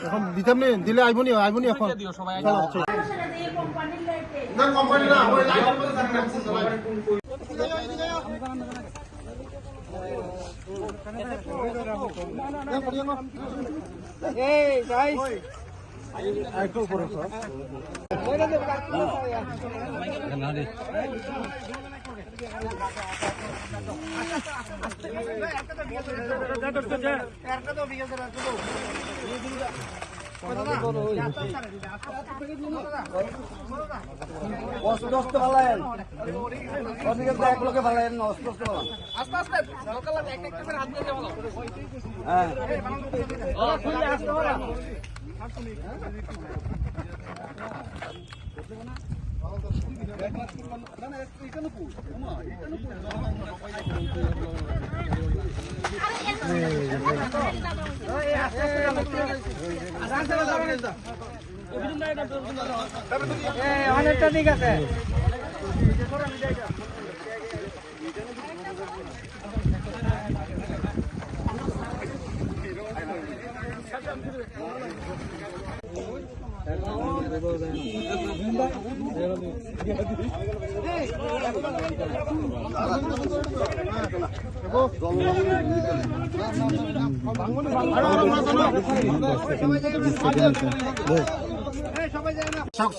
এখন দিতাম নি, দিলে আইবনি এখন অনেকটা ঠিক আছে।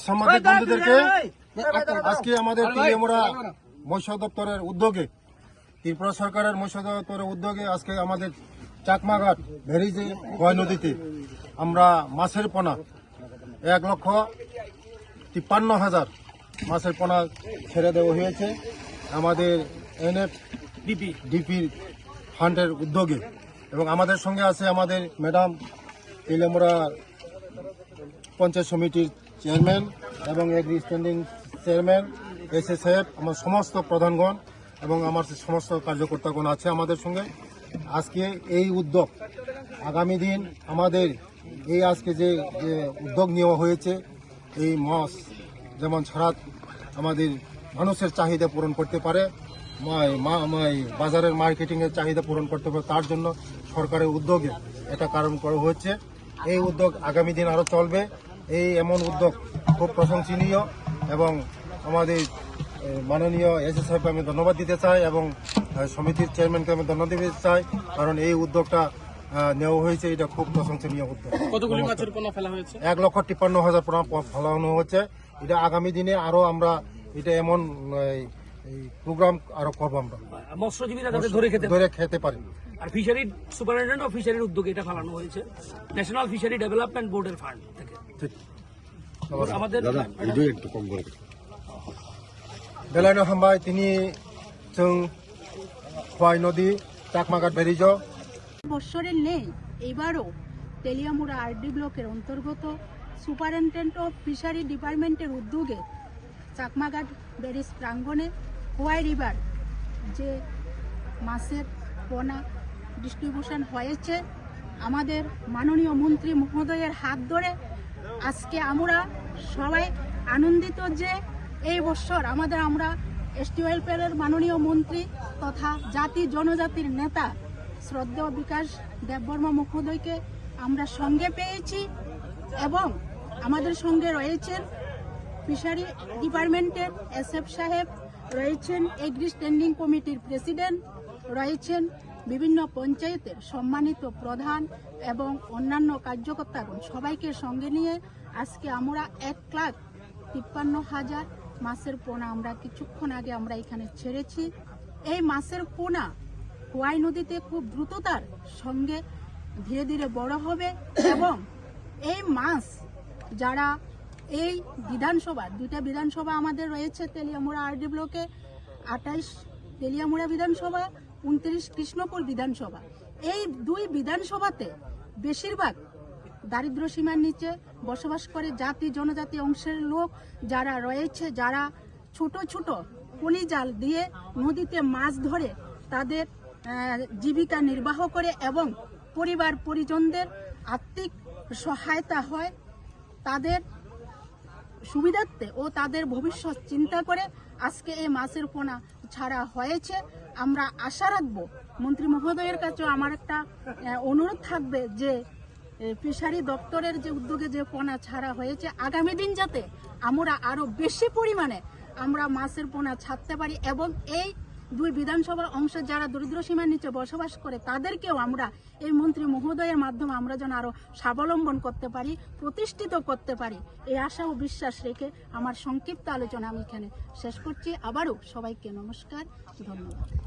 সাংবাদিক বন্ধুদেরকে আজকে আমাদের তেলিয়ামুড়া মৎস্য দপ্তরের উদ্যোগে, ত্রিপুরা সরকারের মৎস্য দপ্তরের উদ্যোগে আজকে আমাদের চাকমাঘাট ভেরিজে খোয়াই নদীতে আমরা মাছের পোনা 1,53,000 মাছের পোনা ছেড়ে দেওয়া হয়েছে আমাদের NFDP ফান্ডের উদ্যোগে। এবং আমাদের সঙ্গে আছে আমাদের ম্যাডাম তেলিয়ামুড়া পঞ্চায়েত সমিতির চেয়ারম্যান এবং এগ্রি স্ট্যান্ডিং চেয়ারম্যান SSF, আমার সমস্ত প্রধানগণ এবং আমার সমস্ত কার্যকর্তাগণ আছে আমাদের সঙ্গে। আজকে এই উদ্যোগ আগামী দিন আমাদের এই আজকে যে উদ্যোগ নেওয়া হয়েছে, এই মাছ যেমন ছাড়া আমাদের মানুষের চাহিদা পূরণ করতে পারে, বাজারের মার্কেটিংয়ের চাহিদা পূরণ করতে পারে, তার জন্য সরকারের উদ্যোগে এটা কারণ করা হচ্ছে। এই উদ্যোগ আগামী দিন আরও চলবে। এই এমন উদ্যোগ খুব প্রশংসনীয় এবং আমাদের মাননীয় SSF আমি ধন্যবাদ দিতে চাই এবং সমিতির চেয়ারম্যানকে আমি ধন্যবাদ দিতে চাই, কারণ এই উদ্যোগটা নেওয়া হয়েছে, এটা খুব প্রশংসনীয় উদ্যোগ। কতগুলি মাছের পোনা ফেলা হয়েছে? 1,53,000 পোনা ফেলানো হচ্ছে। এটা আগামী দিনে আরো আমরা এটা এমন প্রোগ্রাম আরো করবো, আমরা মৎস্যজীবীরা ধরে খেতে পারি। আর ফিশারি সুপারিনটেন্ডেন্ট অফ ফিশারির উদ্যোগে এটা ফেলানো হয়েছে ন্যাশনাল ফিশারি ডেভেলপমেন্ট বোর্ডের ফান্ড থেকে। আমাদের বেলাইনো হামবাই তিনি খোয়াই নদী চাকমাঘাট ব্যারিজ বৎসরের নেই। এবারও তেলিয়ামুড়া RD ব্লকের অন্তর্গত সুপারিনটেন্ডেন্ট অফ ফিশারি ডিপার্টমেন্টের উদ্যোগে চাকমাঘাট ব্যারিজ প্রাঙ্গণে খোয়াই রিভার যে মাছের পোনা ডিস্ট্রিবিউশন হয়েছে, আমাদের মাননীয় মন্ত্রী মহোদয়ের হাত ধরে আজকে আমরা সবাই আনন্দিত যে এই বছর আমরা ST ওয়েলফেয়ারের মাননীয় মন্ত্রী তথা জাতি জনজাতির নেতা শ্রদ্ধেয় বিকাশ দেববর্মা মহোদয়কে আমরা সঙ্গে পেয়েছি এবং আমাদের সঙ্গে রয়েছেন ফিশারি ডিপার্টমেন্টের SF সাহেব, রয়েছেন এগ্রি স্ট্যান্ডিং কমিটির প্রেসিডেন্ট, রয়েছেন বিভিন্ন পঞ্চায়েতের সম্মানিত প্রধান এবং অন্যান্য কার্যকর্তাগণ। সবাইকে সঙ্গে নিয়ে আজকে আমরা 1,53,000 মাছের পোনা আমরা কিছুক্ষণ আগে আমরা এখানে ছেড়েছি। এই মাছের পোনা খোয়াই নদীতে খুব দ্রুততার সঙ্গে ধীরে ধীরে বড় হবে এবং এই মাছ যারা এই বিধানসভা, দুইটা বিধানসভা আমাদের রয়েছে তেলিয়ামুড়া RD ব্লকে, 28 তেলিয়ামুড়া বিধানসভা, 29 কৃষ্ণপুর বিধানসভা। এই দুই বিধানসভাতে বেশিরভাগ দারিদ্র সীমার নিচে বসবাস করে জাতি জনজাতি অংশের লোক যারা রয়েছে, যারা ছোট ছোট পলি জাল দিয়ে নদীতে মাছ ধরে তাদের জীবিকা নির্বাহ করে এবং পরিবার পরিজনদের আর্থিক সহায়তা হয়, তাদের সুবিধার্থে ও তাদের ভবিষ্যৎ চিন্তা করে আজকে এই মাছের পোনা ছাড়া হয়েছে। আমরা আশা রাখবো মন্ত্রী মহোদয়ের কাছেও আমার একটা অনুরোধ থাকবে যে ফিশারি দপ্তরের যে উদ্যোগে যে পোনা ছাড়া হয়েছে, আগামী দিন যাতে আমরা আরো বেশি পরিমাণে আমরা মাছের পোনা ছাড়তে পারি এবং এই 2 বিধানসভা অংশে যারা দরিদ্র সীমার নিচে বসবাস করে তাদেরকেও আমরা এই মন্ত্রী মহোদয়ের মাধ্যমে আমরা যেন আরো স্বাবলম্বন করতে পারি, প্রতিষ্ঠিত করতে পারি, এই আশা ও বিশ্বাস রেখে আমার সংক্ষিপ্ত আলোচনা আমি এখানে শেষ করছি। আবারও সবাইকে নমস্কার, ধন্যবাদ।